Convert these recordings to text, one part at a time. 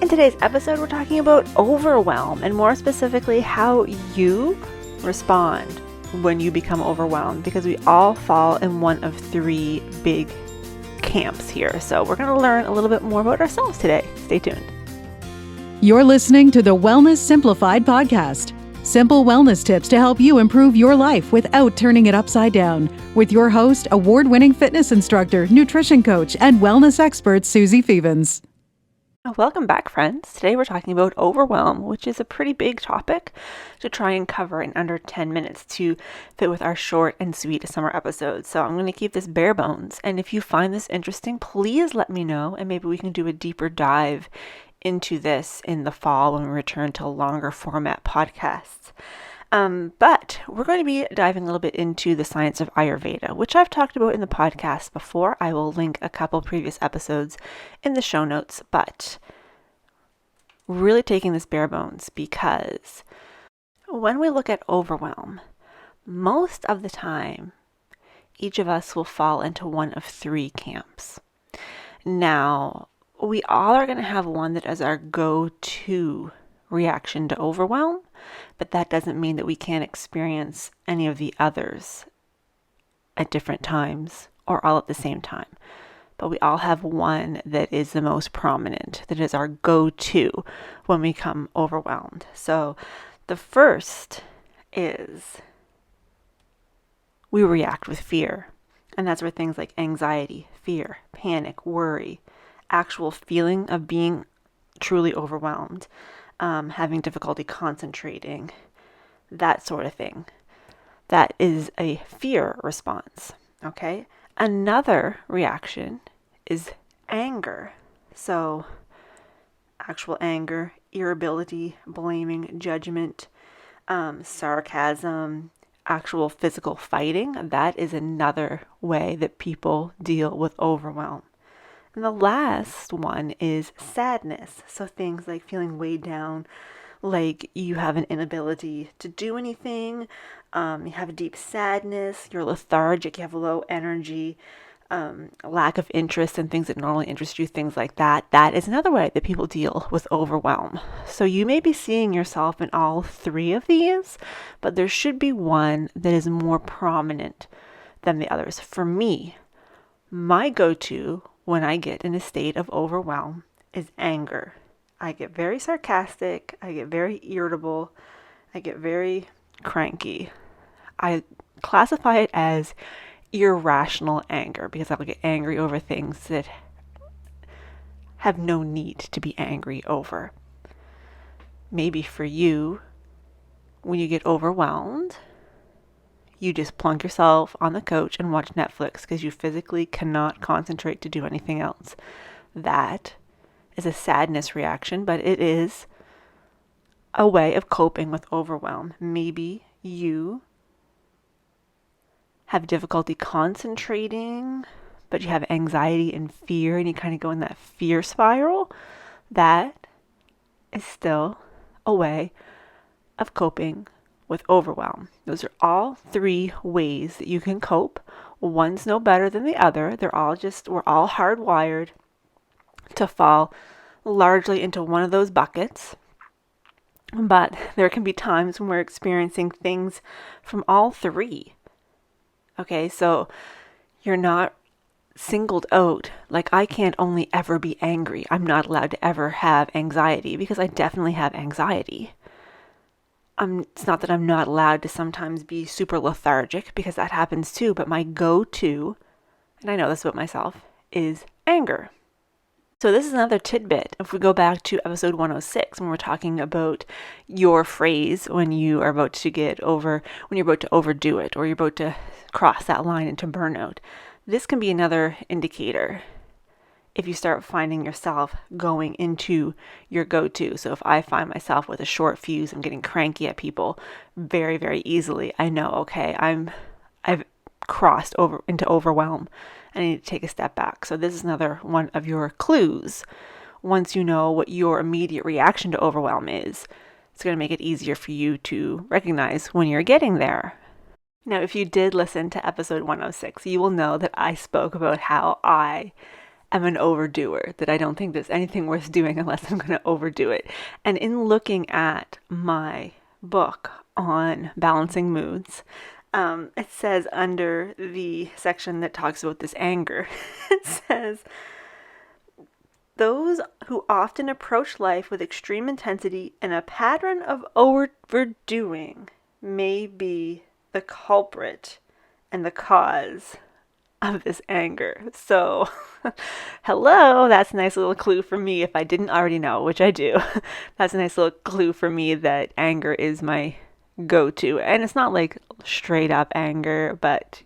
In today's episode, we're talking about overwhelm, and more specifically, how you respond when you become overwhelmed, because we all fall in one of three big camps here. So we're going to learn a little bit more about ourselves today. Stay tuned. You're listening to the Wellness Simplified podcast. Simple wellness tips to help you improve your life without turning it upside down. With your host, award-winning fitness instructor, nutrition coach, and wellness expert, Susie Fevens. Welcome back, friends. Today we're talking about overwhelm, which is a pretty big topic to try and cover in under 10 minutes to fit with our short and sweet summer episodes. So I'm going to keep this bare bones. And if you find this interesting, please let me know, and maybe we can do a deeper dive into this in the fall when we return to longer format podcasts. But we're going to be diving a little bit into the science of Ayurveda, which I've talked about in the podcast before. I will link a couple previous episodes in the show notes, but really taking this bare bones, because when we look at overwhelm, most of the time, each of us will fall into one of three camps. Now, we all are going to have one that is our go-to reaction to overwhelm, but that doesn't mean that we can't experience any of the others at different times or all at the same time. But we all have one that is the most prominent, that is our go-to when we become overwhelmed. So the first is we react with fear. And that's where things like anxiety, fear, panic, worry, actual feeling of being truly overwhelmed, having difficulty concentrating, that sort of thing. That is a fear response, okay? Another reaction is anger. So actual anger, irritability, blaming, judgment, sarcasm, actual physical fighting. That is another way that people deal with overwhelm. And the last one is sadness. So things like feeling weighed down, like you have an inability to do anything, you have a deep sadness, you're lethargic, you have low energy, lack of interest in things that normally interest you, things like that. That is another way that people deal with overwhelm. So you may be seeing yourself in all three of these, but there should be one that is more prominent than the others. For me, my go-to when I get in a state of overwhelm is anger. I get very sarcastic, I get very irritable, I get very cranky. I classify it as irrational anger because I will get angry over things that have no need to be angry over. Maybe for you, when you get overwhelmed, you just plunk yourself on the couch and watch Netflix because you physically cannot concentrate to do anything else. That is a sadness reaction, but it is a way of coping with overwhelm. Maybe you have difficulty concentrating, but you have anxiety and fear, and you kind of go in that fear spiral. That is still a way of coping with overwhelm. Those are all three ways that you can cope. One's no better than the other. We're all hardwired to fall largely into one of those buckets. But there can be times when we're experiencing things from all three. Okay, so you're not singled out, like I can't only ever be angry. I'm not allowed to ever have anxiety, because I definitely have anxiety. It's not that I'm not allowed to sometimes be super lethargic, because that happens too, but my go-to, and I know this about myself, is anger. So this is another tidbit. If we go back to episode 106, when we're talking about your phrase when you're about to overdo it, or you're about to cross that line into burnout, this can be another indicator if you start finding yourself going into your go-to. So if I find myself with a short fuse, I'm getting cranky at people very, very easily, I know, okay, I've crossed over into overwhelm. I need to take a step back. So this is another one of your clues. Once you know what your immediate reaction to overwhelm is, it's going to make it easier for you to recognize when you're getting there. Now, if you did listen to episode 106, you will know that I spoke about how I am an overdoer, that I don't think there's anything worth doing unless I'm going to overdo it. And in looking at my book on balancing moods, it says under the section that talks about this anger, it says, those who often approach life with extreme intensity and a pattern of overdoing may be the culprit and the cause of this anger. So, hello, that's a nice little clue for me if I didn't already know, which I do. That's a nice little clue for me that anger is my go-to. And it's not like straight up anger, but,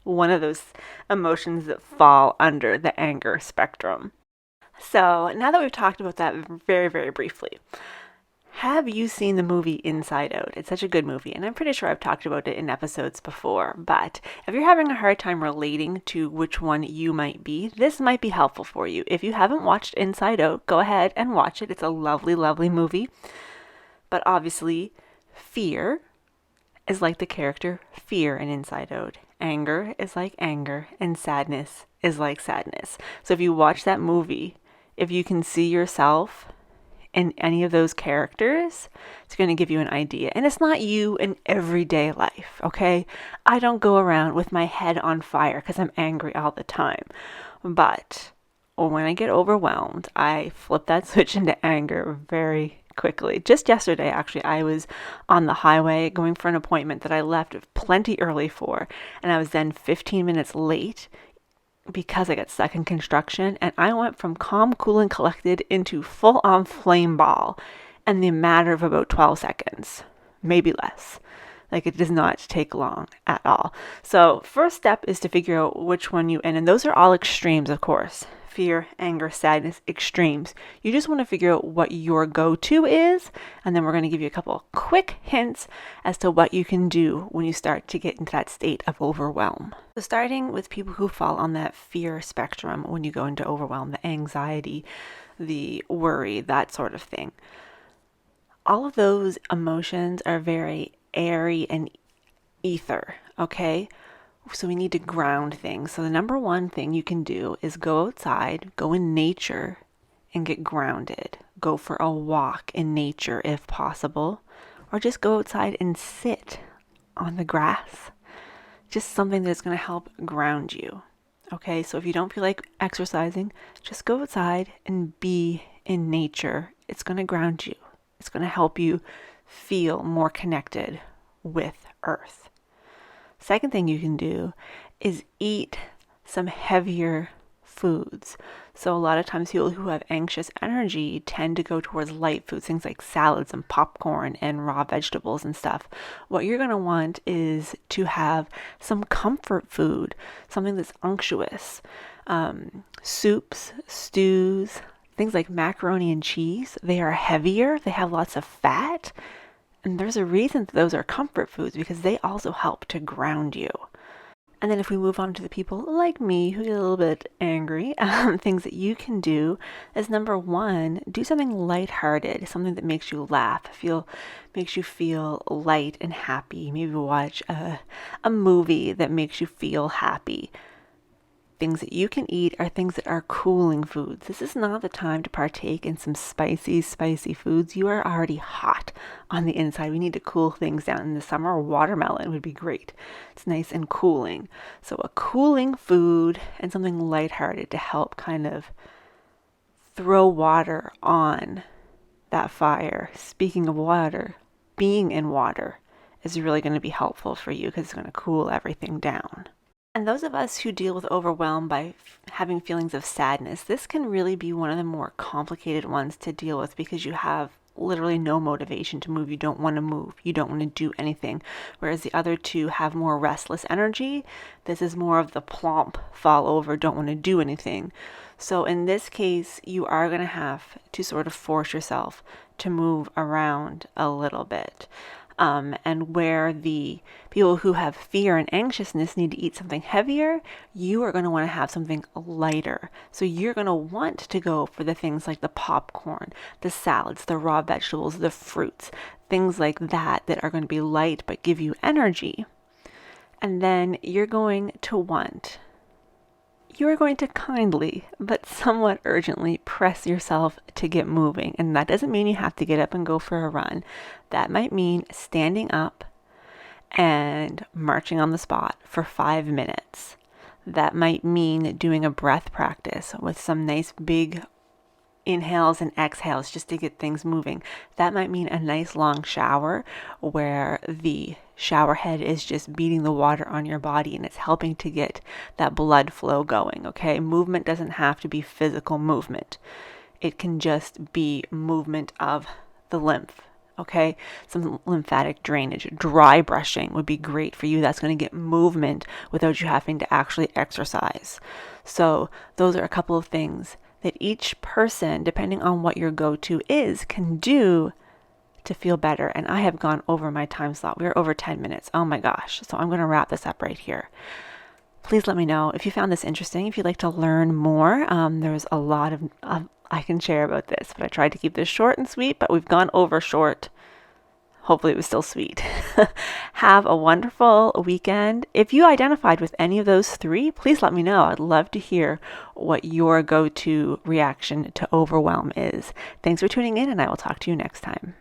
one of those emotions that fall under the anger spectrum. So now that we've talked about that very, very briefly, have you seen the movie Inside Out? It's such a good movie, and I'm pretty sure I've talked about it in episodes before, but if you're having a hard time relating to which one you might be, this might be helpful for you. If you haven't watched Inside Out, go ahead and watch it. It's a lovely, lovely movie. But obviously, fear is like the character Fear in Inside Out. Anger is like anger, and sadness is like sadness. So if you watch that movie, if you can see yourself in any of those characters, it's going to give you an idea. And it's not you in everyday life, okay? I don't go around with my head on fire because I'm angry all the time. But when I get overwhelmed, I flip that switch into anger very quickly. Just yesterday, actually, I was on the highway going for an appointment that I left plenty early for, and I was then 15 minutes late because I got stuck in construction, and I went from calm, cool, and collected into full-on flame ball in the matter of about 12 seconds, maybe less. Like, it does not take long at all. So first step is to figure out which one you in, and those are all extremes, of course. Fear, anger, sadness, extremes. You just want to figure out what your go-to is, and then we're going to give you a couple quick hints as to what you can do when you start to get into that state of overwhelm. So starting with people who fall on that fear spectrum when you go into overwhelm, the anxiety, the worry, that sort of thing. All of those emotions are very airy and ether, okay? So we need to ground things. So the number one thing you can do is go outside, go in nature, and get grounded. Go for a walk in nature if possible, or just go outside and sit on the grass. Just something that's going to help ground you. Okay, so if you don't feel like exercising, just go outside and be in nature. It's going to ground you. It's going to help you feel more connected with Earth. Second thing you can do is eat some heavier foods. So a lot of times people who have anxious energy tend to go towards light foods, things like salads and popcorn and raw vegetables and stuff. What you're going to want is to have some comfort food, something that's unctuous. Soups, stews, things like macaroni and cheese. They are heavier. They have lots of fat. And there's a reason that those are comfort foods, because they also help to ground you. And then if we move on to the people like me who get a little bit angry, things that you can do is number one, do something lighthearted, something that makes you laugh, makes you feel light and happy. Maybe watch a movie that makes you feel happy. Things that you can eat are things that are cooling foods. This is not the time to partake in some spicy foods. You are already hot on the inside. We need to cool things down. In the summer, watermelon would be great. It's nice and cooling. So a cooling food and something lighthearted to help kind of throw water on that fire. Speaking of water, being in water is really going to be helpful for you because it's going to cool everything down. And those of us who deal with overwhelm by having feelings of sadness, this can really be one of the more complicated ones to deal with because you have literally no motivation to move. You don't want to move. You don't want to do anything. Whereas the other two have more restless energy. This is more of the plump, fall over, don't want to do anything. So in this case, you are going to have to sort of force yourself to move around a little bit. And where the people who have fear and anxiousness need to eat something heavier, you are going to want to have something lighter. So you're going to want to go for the things like the popcorn, the salads, the raw vegetables, the fruits, things like that are going to be light but give you energy. And then you're going to want you are going to kindly but somewhat urgently press yourself to get moving. And that doesn't mean you have to get up and go for a run. That might mean standing up and marching on the spot for 5 minutes. That might mean doing a breath practice with some nice big inhales and exhales just to get things moving. That might mean a nice long shower where the shower head is just beating the water on your body and it's helping to get that blood flow going, okay? Movement doesn't have to be physical movement. It can just be movement of the lymph, okay? Some lymphatic drainage. Dry brushing would be great for you. That's going to get movement without you having to actually exercise. So those are a couple of things that each person, depending on what your go-to is, can do to feel better. And I have gone over my time slot. We're over 10 minutes. Oh my gosh. So I'm going to wrap this up right here. Please let me know if you found this interesting, if you'd like to learn more. There's a lot of I can share about this, but I tried to keep this short and sweet, but we've gone over short. Hopefully it was still sweet. Have a wonderful weekend. If you identified with any of those three, please let me know. I'd love to hear what your go-to reaction to overwhelm is. Thanks for tuning in, and I will talk to you next time.